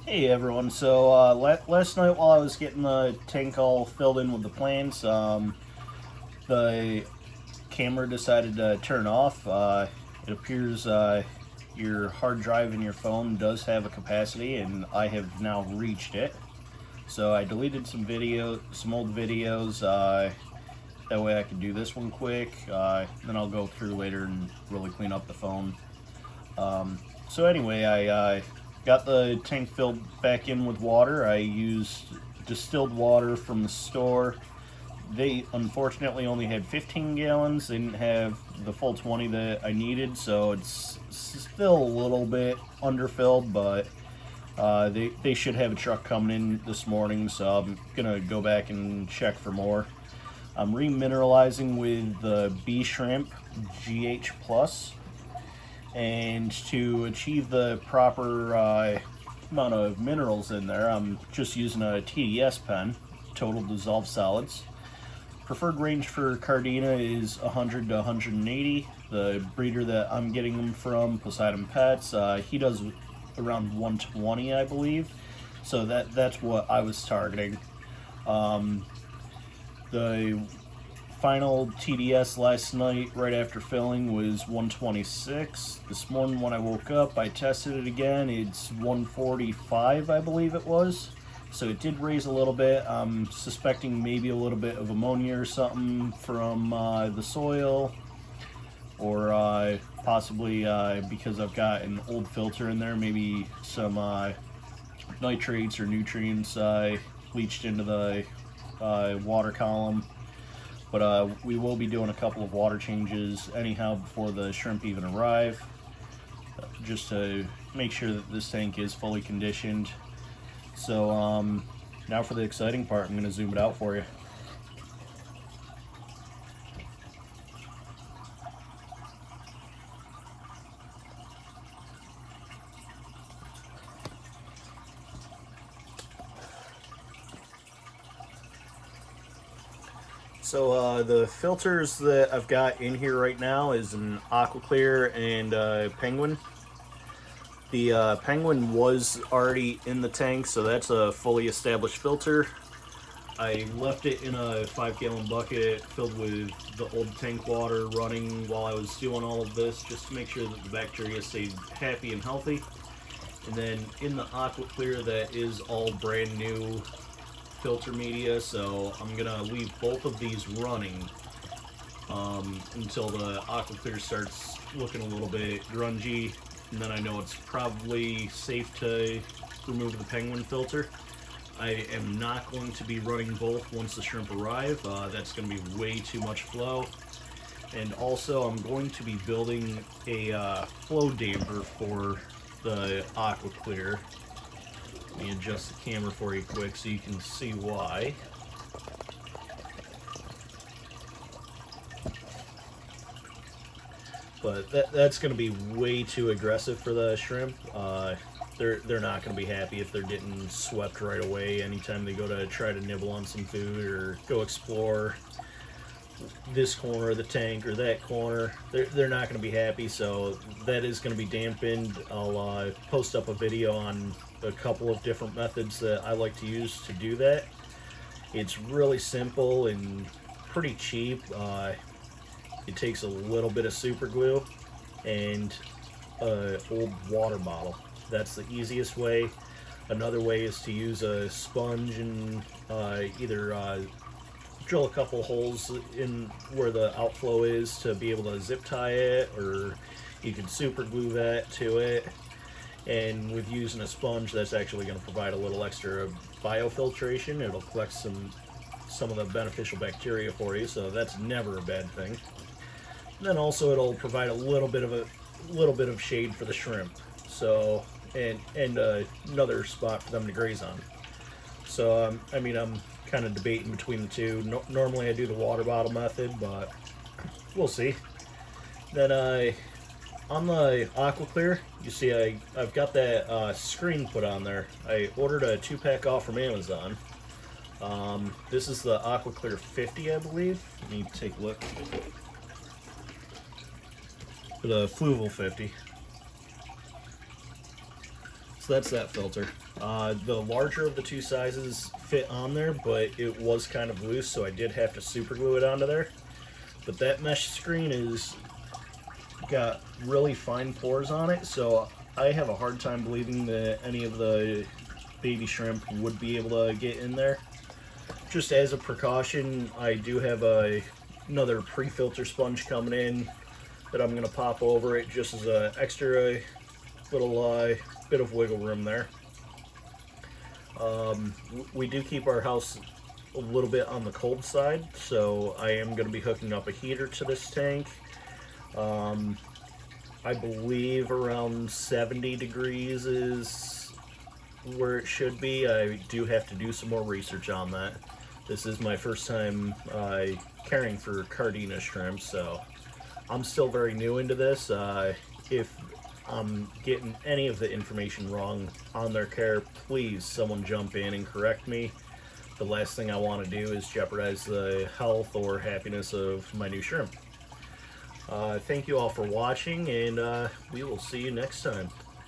Hey everyone, so last night while I was getting the tank all filled in with the plants, the camera decided to turn off. It appears your hard drive in your phone does have a capacity, and I have now reached it. So I deleted some old videos, that way I could do this one quick. Then I'll go through later and really clean up the phone. So anyway, I got the tank filled back in with water. I used distilled water from the store. They unfortunately only had 15 gallons. They didn't have the full 20 that I needed, so it's still a little bit underfilled, but they should have a truck coming in this morning, so I'm gonna go back and check for more. I'm remineralizing with the B shrimp GH plus, and to achieve the proper amount of minerals in there, I'm just using a TDS pen, total dissolved solids. Preferred range for Cardina is 100 to 180. The breeder that I'm getting them from, Poseidon Pets, he does around 120, I believe. So that's what I was targeting. The final TDS last night, right after filling, was 126. This morning when I woke up, I tested it again. It's 145, I believe it was. So it did raise a little bit. I'm suspecting maybe a little bit of ammonia or something from the soil, or possibly because I've got an old filter in there, maybe some nitrates or nutrients leached into the water column. But we will be doing a couple of water changes anyhow before the shrimp even arrive, just to make sure that this tank is fully conditioned. So now for the exciting part, I'm going to zoom it out for you. So the filters that I've got in here right now is an AquaClear and Penguin. The Penguin was already in the tank, so that's a fully established filter. I left it in a 5-gallon bucket filled with the old tank water running while I was doing all of this, just to make sure that the bacteria stayed happy and healthy. And then in the AquaClear, that is all brand new filter media, so I'm gonna leave both of these running until the AquaClear starts looking a little bit grungy, and then I know it's probably safe to remove the Penguin filter. I am not going to be running both once the shrimp arrive. That's going to be way too much flow. And also I'm going to be building a flow damper for the AquaClear. Let me adjust the camera for you quick so you can see why. But that's going to be way too aggressive for the shrimp. They're not going to be happy if they're getting swept right away anytime they go to try to nibble on some food or go explore this corner of the tank or that corner. They're not going to be happy, so that is going to be dampened. I'll post up a video on a couple of different methods that I like to use to do that. It's really simple and pretty cheap. It takes a little bit of super glue and an old water bottle. That's the easiest way. Another way is to use a sponge and either drill a couple holes in where the outflow is to be able to zip tie it, or you can super glue that to it. And with using a sponge, that's actually going to provide a little extra biofiltration. It'll collect some of the beneficial bacteria for you, so that's never a bad thing. And then also it'll provide a little bit of shade for the shrimp, so and another spot for them to graze on. So I mean, I'm kind of debating between the two. Normally I do the water bottle method, but we'll see. Then on the AquaClear, you see I've got that screen put on there. I ordered a 2-pack off from Amazon. This is the AquaClear 50, I believe. Let me take a look. The Fluval 50. So that's that filter. The larger of the two sizes fit on there, but it was kind of loose, so I did have to super glue it onto there. But that mesh screen is got really fine pores on it, so I have a hard time believing that any of the baby shrimp would be able to get in there. Just as a precaution, I do have another pre-filter sponge coming in that I'm going to pop over it just as an extra little bit of wiggle room there. We do keep our house a little bit on the cold side, so I am going to be hooking up a heater to this tank. I believe around 70 degrees is where it should be. I do have to do some more research on that. This is my first time caring for Cardina shrimp, so I'm still very new into this. If I'm getting any of the information wrong on their care, please someone jump in and correct me. The last thing I want to do is jeopardize the health or happiness of my new shrimp. Thank you all for watching, and we will see you next time.